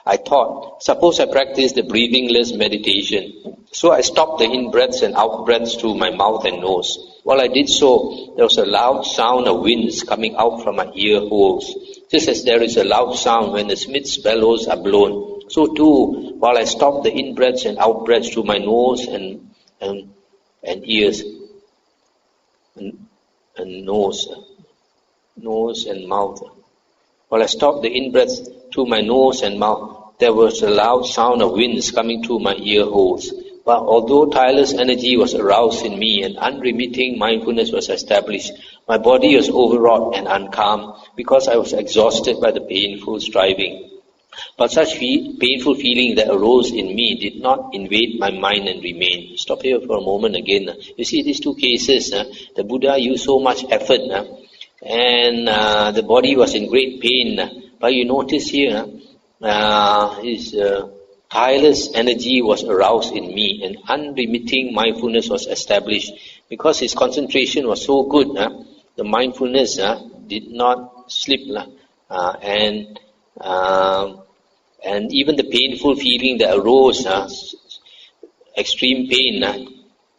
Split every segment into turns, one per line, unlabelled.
I thought, suppose I practice the breathingless meditation. So I stopped the in-breaths and out-breaths through my mouth and nose. While I did so, there was a loud sound of winds coming out from my ear holes. Just as there is a loud sound when the smith's bellows are blown, so too, while I stopped the in-breaths and out-breaths through my nose and ears, and nose and mouth. While I stopped the in-breaths through my nose and mouth, there was a loud sound of winds coming through my ear holes. But although tireless energy was aroused in me and unremitting mindfulness was established, my body was overwrought and uncalm because I was exhausted by the painful striving. But such painful feeling that arose in me did not invade my mind and remain. Stop here for a moment again. You see these two cases, the Buddha used so much effort and the body was in great pain. But you notice here, his tireless energy was aroused in me and unremitting mindfulness was established. Because his concentration was so good, the mindfulness did not slip. And even the painful feeling that arose, extreme pain,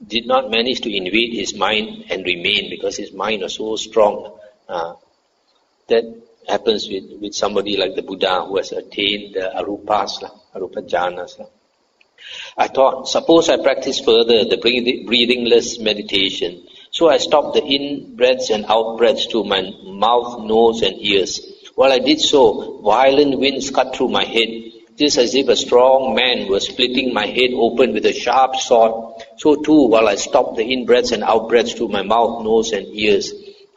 did not manage to invade his mind and remain because his mind was so strong. That happens with somebody like the Buddha who has attained the arupas, arupa jhanas. I thought, suppose I practice further the breathingless meditation. So I stopped the in-breaths and out-breaths to my mouth, nose and ears. While I did so, violent winds cut through my head, just as if a strong man was splitting my head open with a sharp sword. So too, while I stopped the in-breaths and out-breaths to my mouth, nose and ears,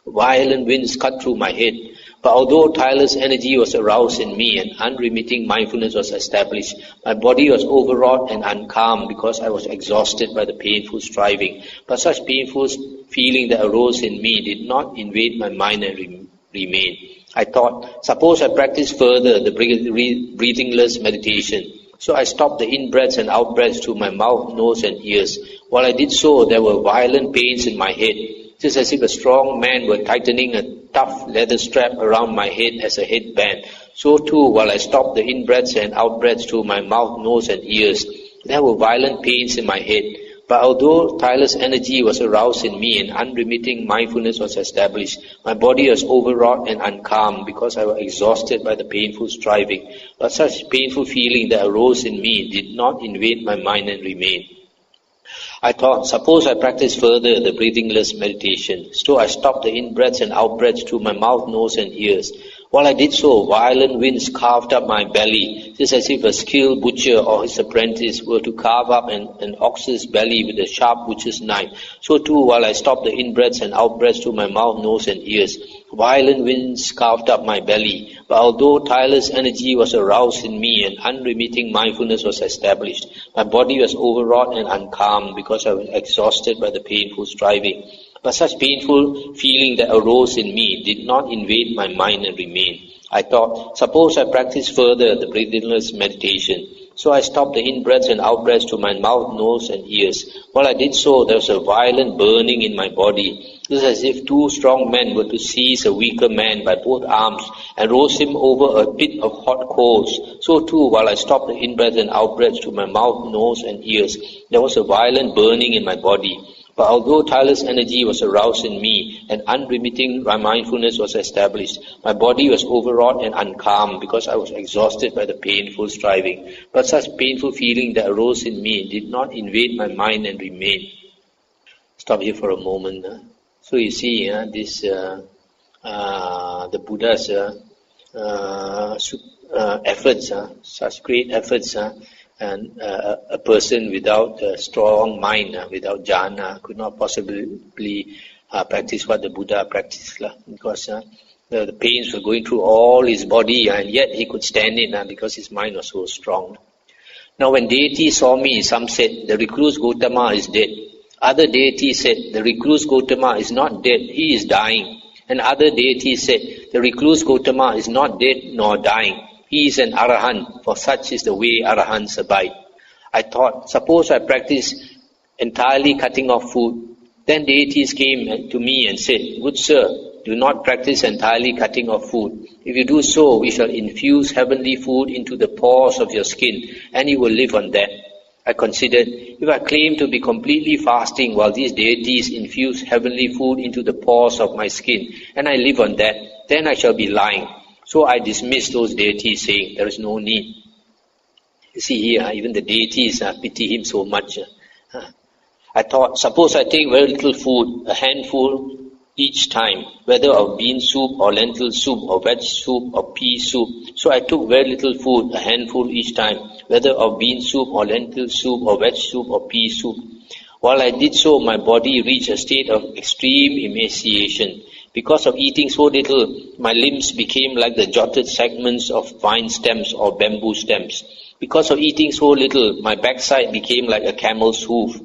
violent winds cut through my head. But although tireless energy was aroused in me and unremitting mindfulness was established, my body was overwrought and uncalm because I was exhausted by the painful striving. But such painful feeling that arose in me did not invade my mind and remain. I thought, suppose I practice further the breathingless meditation. So I stopped the in-breaths and out-breaths to my mouth, nose and ears. While I did so, there were violent pains in my head, just as if a strong man were tightening a tough leather strap around my head as a headband. So too, while I stopped the in-breaths and out-breaths to my mouth, nose and ears, there were violent pains in my head. But although tireless energy was aroused in me and unremitting mindfulness was established, my body was overwrought and uncalm because I was exhausted by the painful striving. But such painful feeling that arose in me did not invade my mind and remain. I thought, suppose I practice further the breathingless meditation. So I stopped the in-breaths and out-breaths through my mouth, nose and ears. While I did so, violent winds carved up my belly, just as if a skilled butcher or his apprentice were to carve up an ox's belly with a sharp butcher's knife. So too, while I stopped the in-breaths and out-breaths to my mouth, nose and ears, violent winds carved up my belly. But although tireless energy was aroused in me and unremitting mindfulness was established, my body was overwrought and uncalm because I was exhausted by the painful striving. But such painful feeling that arose in me did not invade my mind and remain. I thought, suppose I practice further the breathingless meditation. So I stopped the in-breaths and out-breaths to my mouth, nose and ears. While I did so, there was a violent burning in my body, just as if two strong men were to seize a weaker man by both arms and roast him over a pit of hot coals. So too, while I stopped the in-breaths and out-breaths to my mouth, nose and ears, there was a violent burning in my body. But although tireless energy was aroused in me and unremitting mindfulness was established, my body was overwrought and uncalm because I was exhausted by the painful striving. But such painful feeling that arose in me did not invade my mind and remain. Stop here for a moment. So you see, the Buddha's efforts, such great efforts, and a person without a strong mind, without jhana, could not possibly practice what the Buddha practiced, because the pains were going through all his body, and yet he could stand it because his mind was so strong. Now when deities saw me, some said, the recluse Gautama is dead. Other deities said, the recluse Gautama is not dead, he is dying. And other deities said, the recluse Gautama is not dead nor dying. He is an arahant, for such is the way arahants abide. I thought, suppose I practice entirely cutting off food. Then deities came to me and said, good sir, do not practice entirely cutting off food. If you do so, we shall infuse heavenly food into the pores of your skin, and you will live on that. I considered, if I claim to be completely fasting while these deities infuse heavenly food into the pores of my skin, and I live on that, then I shall be lying. So I dismissed those deities, saying, there is no need. You see here, even the deities pity him so much. I thought, suppose I take very little food, a handful each time, whether of bean soup or lentil soup or veg soup or pea soup. So I took very little food, a handful each time, whether of bean soup or lentil soup or veg soup or pea soup. While I did so, my body reached a state of extreme emaciation. Because of eating so little, my limbs became like the jotted segments of vine stems or bamboo stems. Because of eating so little, my backside became like a camel's hoof,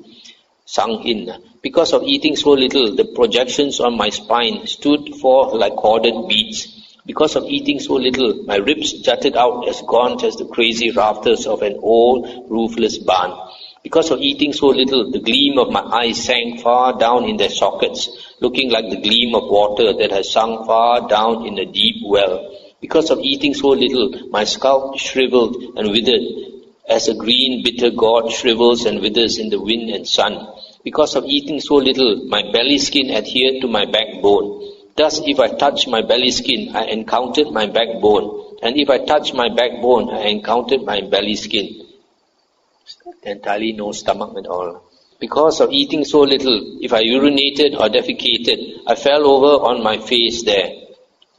sunk in. Because of eating so little, the projections on my spine stood forth like corded beads. Because of eating so little, my ribs jutted out as gaunt as the crazy rafters of an old roofless barn. Because of eating so little, the gleam of my eyes sank far down in their sockets, looking like the gleam of water that has sunk far down in a deep well. Because of eating so little, my scalp shriveled and withered, as a green bitter gourd shrivels and withers in the wind and sun. Because of eating so little, my belly skin adhered to my backbone. Thus, if I touched my belly skin, I encountered my backbone. And if I touched my backbone, I encountered my belly skin. Entirely no stomach at all. Because of eating so little, if I urinated or defecated, I fell over on my face there.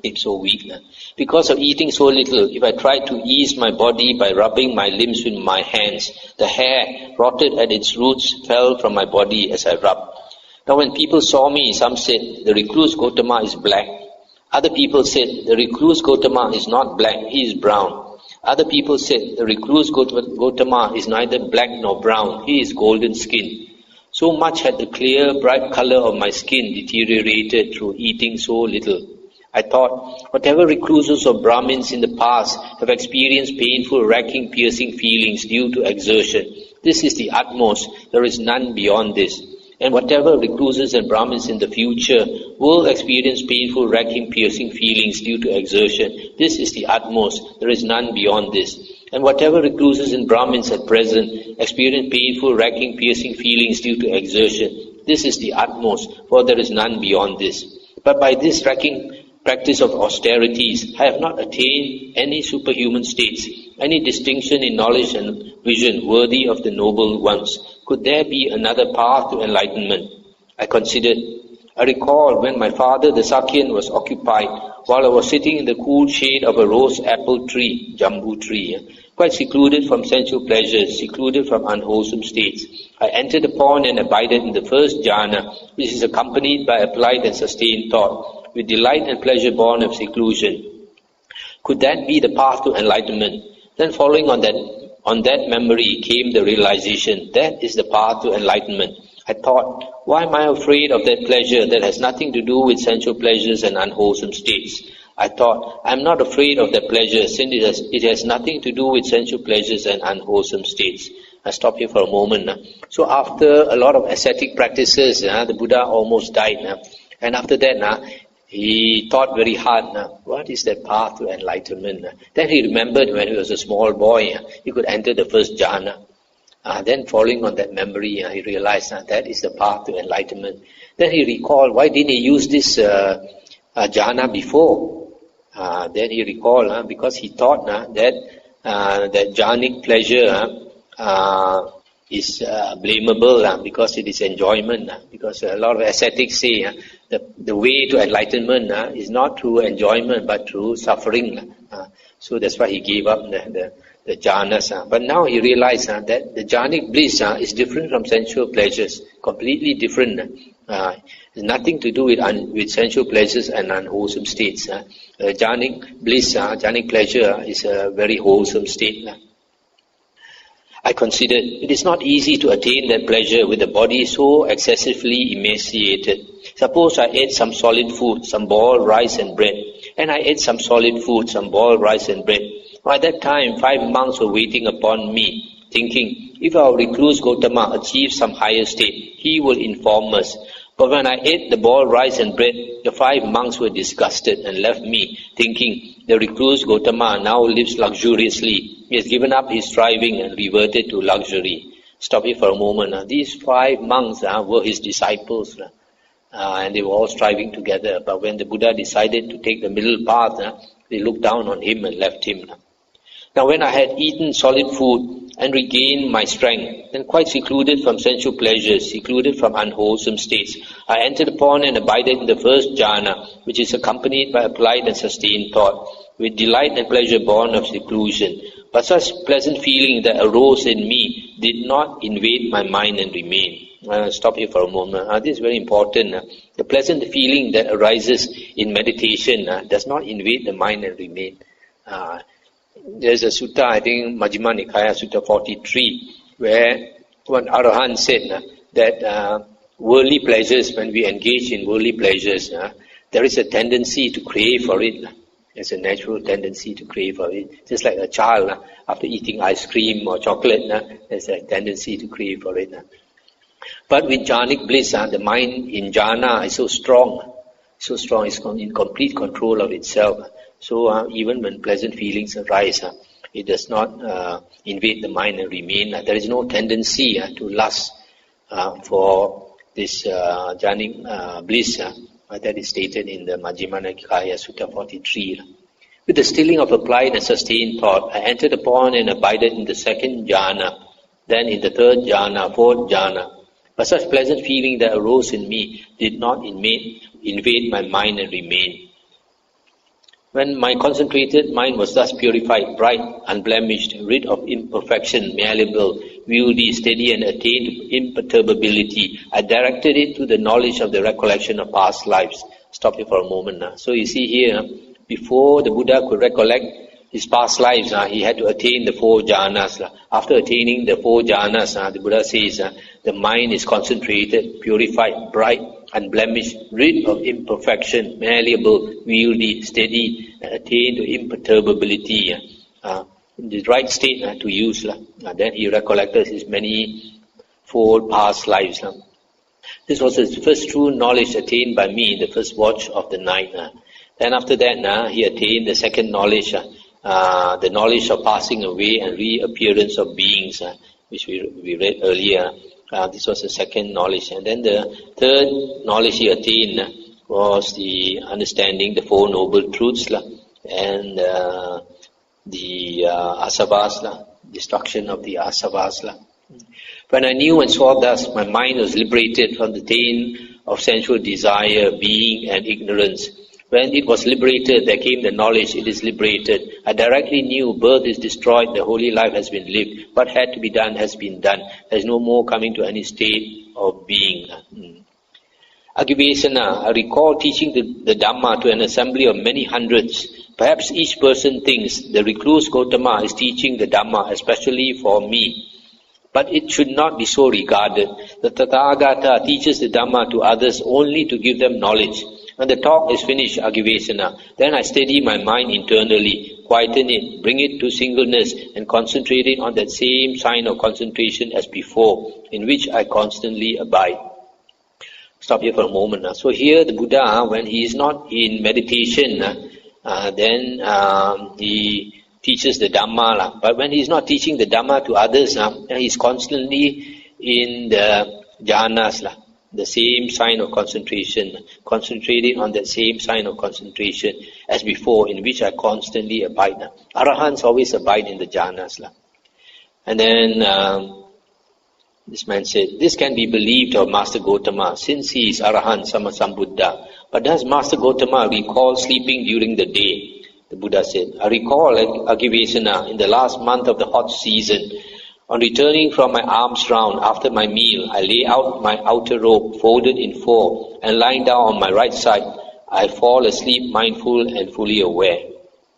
It's so weak. Because of eating so little, if I tried to ease my body by rubbing my limbs with my hands, the hair, rotted at its roots, fell from my body as I rubbed. Now when people saw me, some said, the recluse Gotama is black. Other people said, the recluse Gotama is not black, he is brown. Other people said, the recluse Gotama is neither black nor brown, he is golden skinned. So much had the clear, bright color of my skin deteriorated through eating so little. I thought, whatever recluses or Brahmins in the past have experienced painful, racking, piercing feelings due to exertion, this is the utmost, there is none beyond this. And whatever recluses and Brahmins in the future will experience painful, racking, piercing feelings due to exertion, this is the utmost, there is none beyond this. And whatever recluses and Brahmins at present experience painful, racking, piercing feelings due to exertion, this is the utmost, for there is none beyond this. But by this racking practice of austerities, I have not attained any superhuman states, any distinction in knowledge and vision worthy of the noble ones. Could there be another path to enlightenment? I considered. I recall when my father, the Sakyan, was occupied while I was sitting in the cool shade of a rose apple tree, jambu tree, quite secluded from sensual pleasures, secluded from unwholesome states. I entered upon and abided in the first jhana, which is accompanied by applied and sustained thought, with delight and pleasure born of seclusion. Could that be the path to enlightenment? Then following on that memory came the realization, that is the path to enlightenment. I thought, why am I afraid of that pleasure that has nothing to do with sensual pleasures and unwholesome states? I thought, I am not afraid of that pleasure since it has nothing to do with sensual pleasures and unwholesome states. I stop here for a moment. So after a lot of ascetic practices, the Buddha almost died. And after that, he thought very hard, what is the path to enlightenment? Then he remembered when he was a small boy, he could enter the first jhana. Then following on that memory, he realized that is the path to enlightenment. Then he recalled, why didn't he use this jhana before? Then he recalled, because he thought that jhanic pleasure is blamable because it is enjoyment. Because a lot of ascetics say the way to enlightenment is not through enjoyment but through suffering. So that's why he gave up the jhanas. But now he realized that the jhanic bliss is different from sensual pleasures, completely different. It's nothing to do with sensual pleasures and unwholesome states. Jhanic bliss, jhanic pleasure is a very wholesome state. I considered it is not easy to attain that pleasure with the body so excessively emaciated. Suppose I ate some solid food, some boiled rice and bread, and I ate some solid food, some boiled rice and bread. By that time, 5 monks were waiting upon me, thinking, if our recluse Gotama achieves some higher state, he will inform us. But when I ate the boiled rice and bread, the 5 monks were disgusted and left me, thinking, the recluse Gautama now lives luxuriously. He has given up his striving and reverted to luxury. Stop here for a moment. These 5 monks were his disciples, and they were all striving together. But when the Buddha decided to take the middle path, they looked down on him and left him. Now when I had eaten solid food and regained my strength, then quite secluded from sensual pleasures, secluded from unwholesome states, I entered upon and abided in the first jhana, which is accompanied by applied and sustained thought, with delight and pleasure born of seclusion. But such pleasant feeling that arose in me did not invade my mind and remain. Stop here for a moment. This is very important. The pleasant feeling that arises in meditation does not invade the mind and remain. There's a sutta, I think Majjhima Nikaya, Sutta 43, where one Arahant said that worldly pleasures, when we engage in worldly pleasures, there is a tendency to crave for it. There's a natural tendency to crave for it. Just like a child, after eating ice cream or chocolate, there's a tendency to crave for it. But with jhanic bliss, the mind in jhana is so strong, it's in complete control of itself. So even when pleasant feelings arise, it does not invade the mind and remain. There is no tendency to lust for this jhanic bliss that is stated in the Majjhima Nikaya, Sutta 43. With the stilling of applied and sustained thought, I entered upon and abided in the second jhana, then in the third jhana, fourth jhana. But such pleasant feeling that arose in me did not invade my mind and remain. When my concentrated mind was thus purified, bright, unblemished, rid of imperfection, malleable, wieldy, steady, and attained to imperturbability, I directed it to the knowledge of the recollection of past lives. Stop here for a moment now. So you see here, before the Buddha could recollect his past lives, he had to attain the 4 jhanas. After attaining the 4 jhanas, the Buddha says, the mind is concentrated, purified, bright, unblemished, rid of imperfection, malleable, wieldy, steady, and attained to imperturbability. In the right state to use. Then he recollected his many 4 past lives. This was his first true knowledge attained by me in the first watch of the night. Then after that, he attained the second knowledge, the knowledge of passing away and reappearance of beings, which we read earlier. This was the second knowledge. And then the third knowledge he attained was the understanding the 4 noble truths and the asavas, destruction of the asavas. When I knew and saw thus, my mind was liberated from the chain of sensual desire, being, and ignorance. When it was liberated, there came the knowledge it is liberated. I directly knew birth is destroyed, the holy life has been lived. What had to be done has been done. There is no more coming to any state of being. Agivesana, I recall teaching the Dhamma to an assembly of many hundreds. Perhaps each person thinks the recluse Gautama is teaching the Dhamma especially for me. But it should not be so regarded. The Tathagata teaches the Dhamma to others only to give them knowledge. When the talk is finished, Agivesana, then I steady my mind internally, quieten it, bring it to singleness, and concentrate it on that same sign of concentration as before, in which I constantly abide. Stop here for a moment. So here the Buddha, when he is not in meditation, then he teaches the Dhamma. But when he is not teaching the Dhamma to others, he is constantly in the jhanas, the same sign of concentration, concentrating on that same sign of concentration as before, in which I constantly abide. Arahants always abide in the jhanas. And then this man said, this can be believed of Master Gautama, since he is Arahant Sammasambuddha. But does Master Gautama recall sleeping during the day? The Buddha said, I recall at Agivesana in the last month of the hot season. On returning from my alms round after my meal, I lay out my outer robe folded in 4, and lying down on my right side, I fall asleep mindful and fully aware.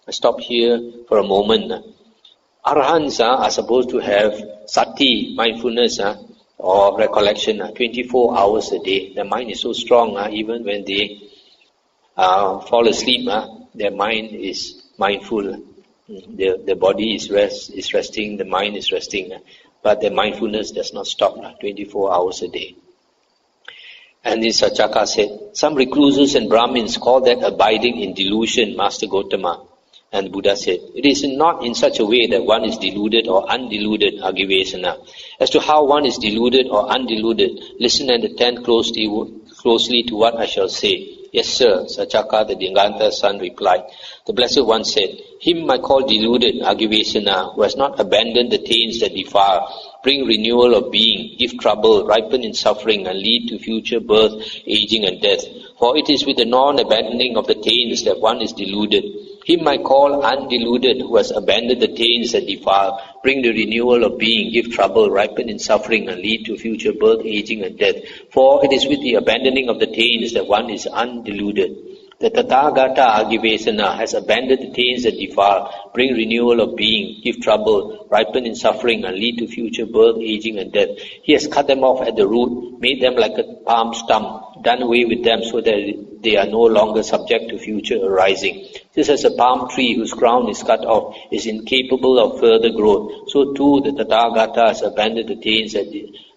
I stop here for a moment. Arahants are supposed to have sati, mindfulness, or recollection, 24 hours a day. Their mind is so strong, even when they fall asleep, their mind is mindful. The body is resting, the mind is resting, but the mindfulness does not stop 24 hours a day. And this Saccaka said, some recluses and Brahmins call that abiding in delusion, Master Gotama. And Buddha said, it is not in such a way that one is deluded or undeluded, Agivesana. As to how one is deluded or undeluded, listen and attend closely to what I shall say. Yes, sir, Saccaka, the Diganta's son, replied. The Blessed One said, him I call deluded, Agivesana, who has not abandoned the taints that defile, bring renewal of being, give trouble, ripen in suffering, and lead to future birth, aging, and death. For it is with the non-abandoning of the taints that one is deluded. Him I call undeluded, who has abandoned the taints that defile, bring the renewal of being, give trouble, ripen in suffering, and lead to future birth, aging, and death. For it is with the abandoning of the taints that one is undeluded. The Tathagata Agivesana has abandoned the taints that defile, bring renewal of being, give trouble, ripen in suffering, and lead to future birth, aging, and death. He has cut them off at the root, made them like a palm stump, done away with them so that they are no longer subject to future arising. Just as a palm tree whose crown is cut off is incapable of further growth, so too the Tathagata has abandoned the taints that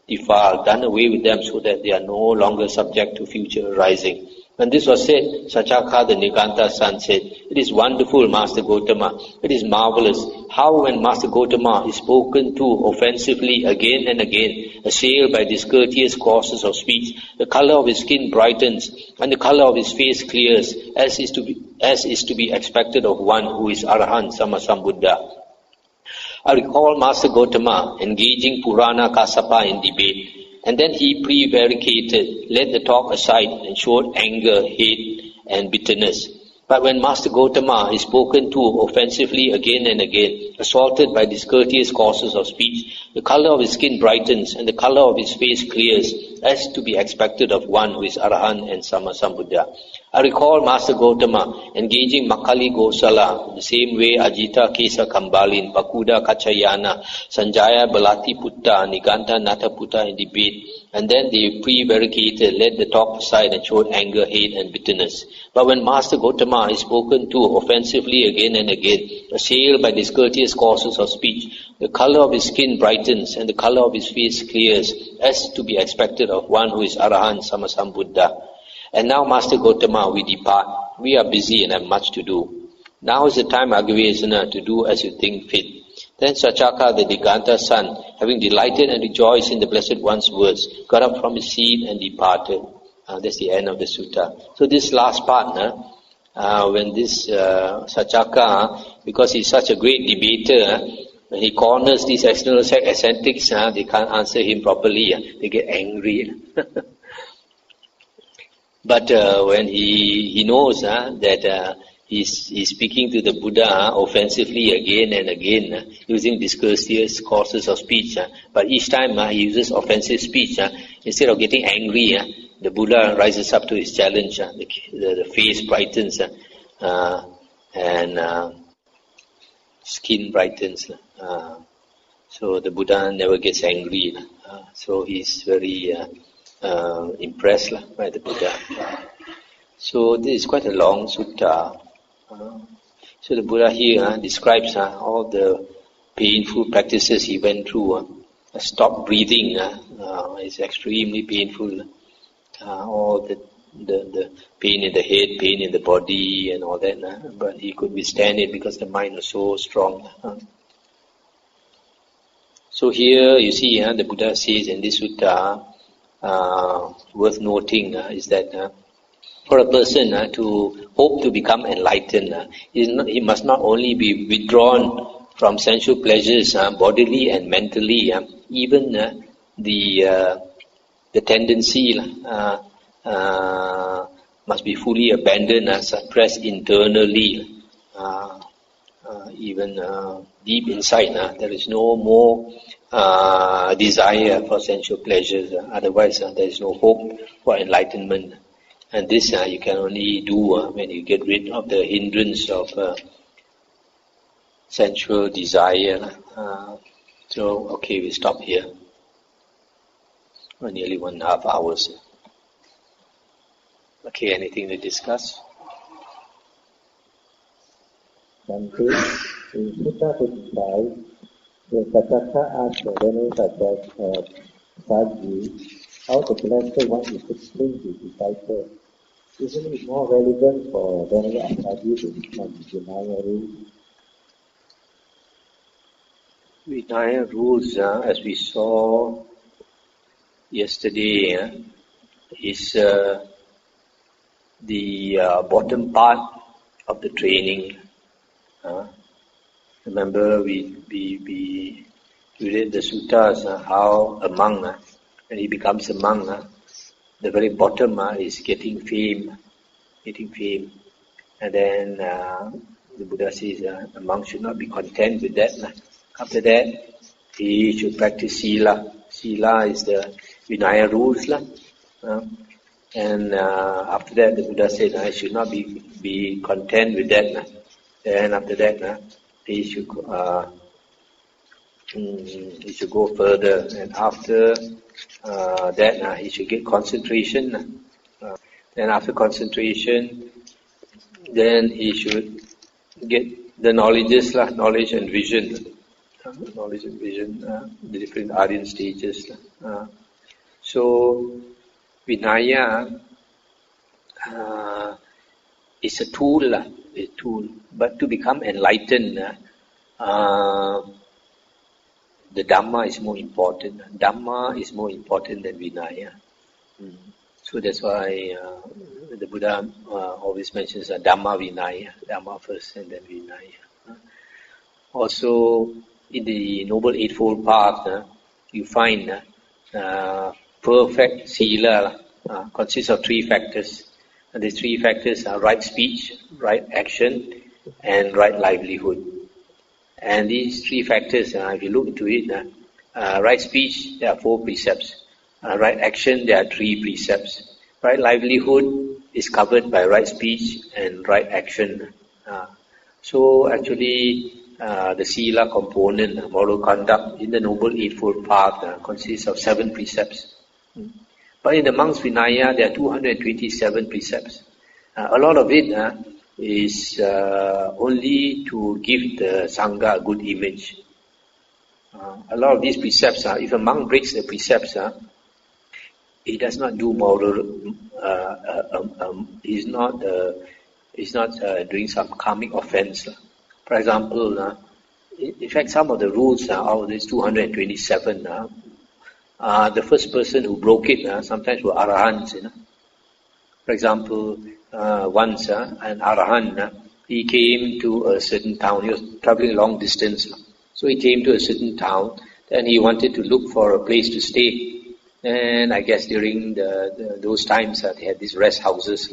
defile, done away with them so that they are no longer subject to future arising. When this was said, Saccaka, the Niganta's son, said, it is wonderful, Master Gotama. It is marvelous how when Master Gotama is spoken to offensively again and again, assailed by discourteous courses of speech, the color of his skin brightens and the color of his face clears, as is to be expected of one who is Arahant Sammasambuddha. I recall Master Gotama engaging Purana Kassapa in debate. And then he prevaricated, led the talk aside, and showed anger, hate, and bitterness. But when Master Gotama is spoken to offensively again and again, assaulted by discourteous courses of speech, the color of his skin brightens and the color of his face clears, as to be expected of one who is Arahant and Sammasambuddha. I recall Master Gotama engaging Makali Gosala, the same way Ajita Kesa Kambalin, Pakuda Kachayana, Sanjaya Balati Putta, Niganta Nata Putta in debate, and then they prevaricated, led the talk aside, and showed anger, hate, and bitterness. But when Master Gotama is spoken to offensively again and again, assailed by discourteous courses of speech, the color of his skin brightens and the color of his face clears, as to be expected of one who is Arahant Sammasambuddha. And now, Master Gotama, we depart. We are busy and have much to do. Now is the time, Agivesana, to do as you think fit. Then Saccaka, the Diganta's son, having delighted and rejoiced in the Blessed One's words, got up from his seat and departed. That's the end of the sutta. So this last part, when this Saccaka, because he's such a great debater, when he corners these external eccentrics, they can't answer him properly. They get angry. But when he knows that he's speaking to the Buddha offensively again and again, using discourteous courses of speech, but each time he uses offensive speech, instead of getting angry, the Buddha rises up to his challenge, the face brightens, and skin brightens. So the Buddha never gets angry. So he's very impressed by the Buddha. So this is quite a long sutta. So the Buddha here describes all the painful practices he went through. Stop breathing is extremely painful. All the pain in the head, pain in the body, and all that. But he could withstand it because the mind was so strong. So here you see the Buddha says in this sutta, worth noting is that for a person to hope to become enlightened, he must not only be withdrawn from sensual pleasures, bodily and mentally, even the tendency must be fully abandoned, suppressed internally, even deep inside. There is no more desire for sensual pleasures. Otherwise, there is no hope for enlightenment. And this you can only do when you get rid of the hindrance of sensual desire. So, okay, we stop here. We're nearly 1.5 hours. Okay, anything to discuss?
Nanti kita selesai. Saccaka asked the Venerable Saji how the philosopher wants to explain to his disciple. Isn't it more relevant for Venerable Acharya to become Vinaya rules?
Vinaya rules, as we saw yesterday, is the bottom part of the training. Remember, we read the suttas, how a monk, when he becomes a monk, the very bottom is getting fame. And then the Buddha says a monk should not be content with that. After that, he should practice sila. Sila is the Vinaya rules. And after that, the Buddha said, I should not be content with that. Then after that, he should go further. And after that, he should get concentration. Then after concentration, then he should get the knowledges, knowledge and vision. Knowledge and vision, the different Aryan stages. So, Vinaya is a tool, but to become enlightened, the Dhamma is more important. Dhamma is more important than Vinaya. So that's why the Buddha always mentions Dhamma Vinaya, Dhamma first and then Vinaya. Also, in the Noble Eightfold Path, you find perfect sila consists of three factors. And these three factors are right speech, right action, and right livelihood. And these three factors, if you look into it, right speech, there are 4 precepts. Right action, there are 3 precepts. Right livelihood is covered by right speech and right action. So actually, the sila component, moral conduct in the Noble Eightfold Path consists of 7 precepts. But in the monks' Vinaya, there are 227 precepts. A lot of it is only to give the Sangha a good image. A lot of these precepts, if a monk breaks the precepts, he does not do moral, he's not doing some karmic offense. For example, in fact, some of the rules out of these 227, the first person who broke it sometimes were arahants. For example, once an arahant, he came to a certain town. He was traveling long distance, so he came to a certain town. Then he wanted to look for a place to stay. And I guess during those times, they had these rest houses.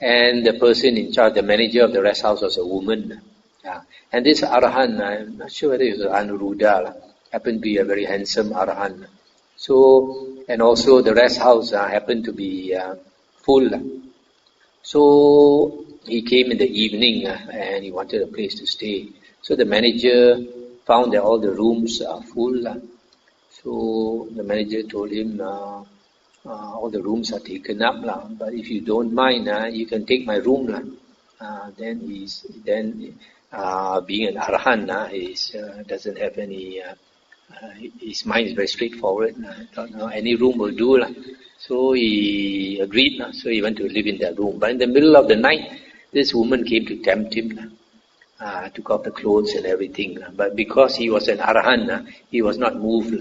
And the person in charge, the manager of the rest house, was a woman. And this arahant, I'm not sure whether it was Anuruddha, happened to be a very handsome arahant. So, and also the rest house happened to be full. So he came in the evening and he wanted a place to stay. So the manager found that all the rooms are full. So the manager told him, all the rooms are taken up, but if you don't mind, you can take my room. Then being an arahant, he doesn't have any. His mind is very straightforward. Thought, any room will do. So he agreed. So he went to live in that room. But in the middle of the night, this woman came to tempt him. Took off the clothes and everything. But because he was an arahant, he was not moved.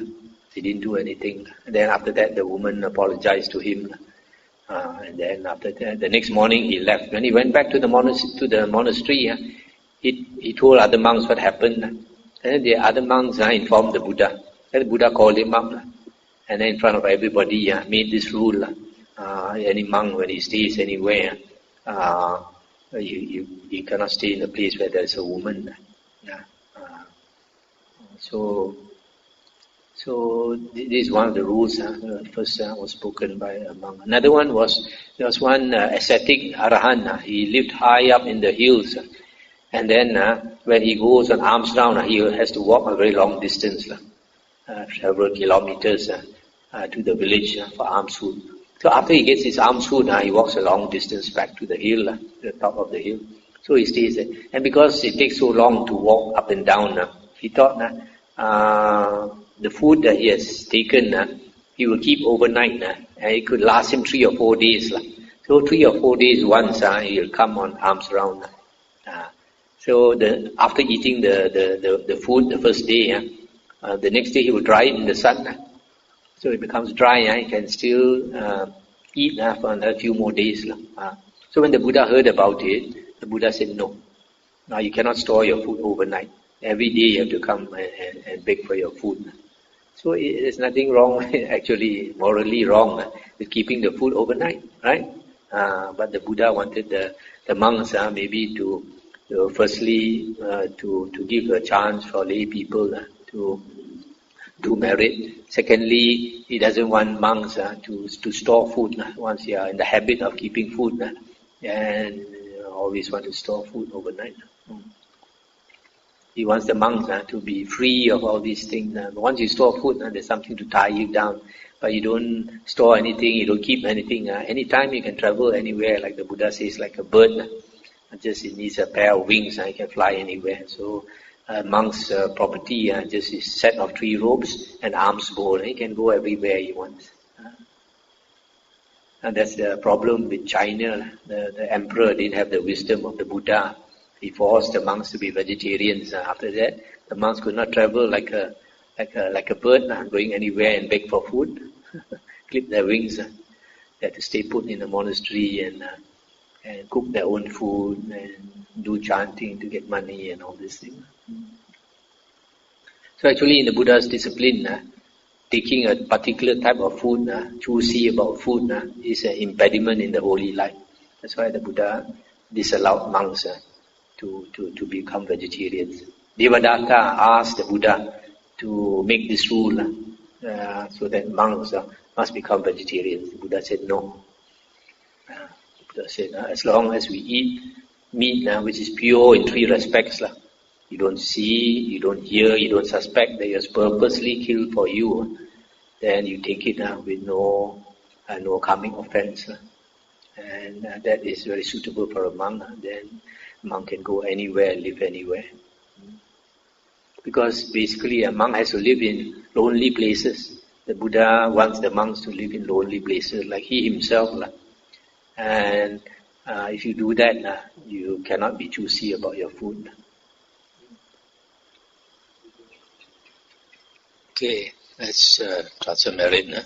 He didn't do anything. And then after that, the woman apologized to him. And then after that, the next morning he left. When he went back to the monastery, he told other monks what happened. And then the other monks informed the Buddha. Then the Buddha called him up. And then in front of everybody, made this rule. Any monk, when he stays anywhere, you cannot stay in a place where there is a woman. So this is one of the rules. First was spoken by a monk. Another one was, there was one ascetic arahant. He lived high up in the hills. And then when he goes on alms round, he has to walk a very long distance, several kilometers to the village for alms food. So after he gets his alms food, he walks a long distance back to the hill, the top of the hill. So he stays there. And because it takes so long to walk up and down, he thought the food that he has taken, he will keep overnight, and it could last him 3 or 4 days. So 3 or 4 days once, he will come on arms round. So after eating the food the first day, the next day he will dry it in the sun. So it becomes dry, he can still eat for another few more days. So when the Buddha heard about it, the Buddha said, no, now you cannot store your food overnight. Every day you have to come and beg for your food. So there's nothing wrong, actually morally wrong, with keeping the food overnight, right? But the Buddha wanted the monks maybe to firstly to give a chance for lay people to do merit. Secondly, he doesn't want monks to store food once you are in the habit of keeping food, and always want to store food overnight. He wants the monks to be free of all these things. Once you store food, there's something to tie you down. But you don't store anything, you don't keep anything. Anytime you can travel anywhere, like the Buddha says, like a bird. Just it needs a pair of wings, it can fly anywhere. So monk's property just is set of 3 robes and alms bowl. He can go everywhere he wants. And that's the problem with China. The emperor didn't have the wisdom of the Buddha. He forced the monks to be vegetarians. After that, the monks could not travel like a bird, going anywhere and beg for food. Clip their wings. They had to stay put in the monastery and cook their own food and do chanting to get money and all these things. So actually in the Buddha's discipline, taking a particular type of food, choosy about food, is an impediment in the holy life. That's why the Buddha disallowed monks to become vegetarians. Devadatta asked the Buddha to make this rule so that monks must become vegetarians. The Buddha said no. The Buddha said, as long as we eat meat which is pure in 3 respects, you don't see, you don't hear, you don't suspect that it was purposely killed for you, then you take it with no coming offense. And that is very suitable for a monk. Then monk can go anywhere, live anywhere. Because basically a monk has to live in lonely places. The Buddha wants the monks to live in lonely places, like he himself. And if you do that, you cannot be choosy about your food. Okay, let's start some merit.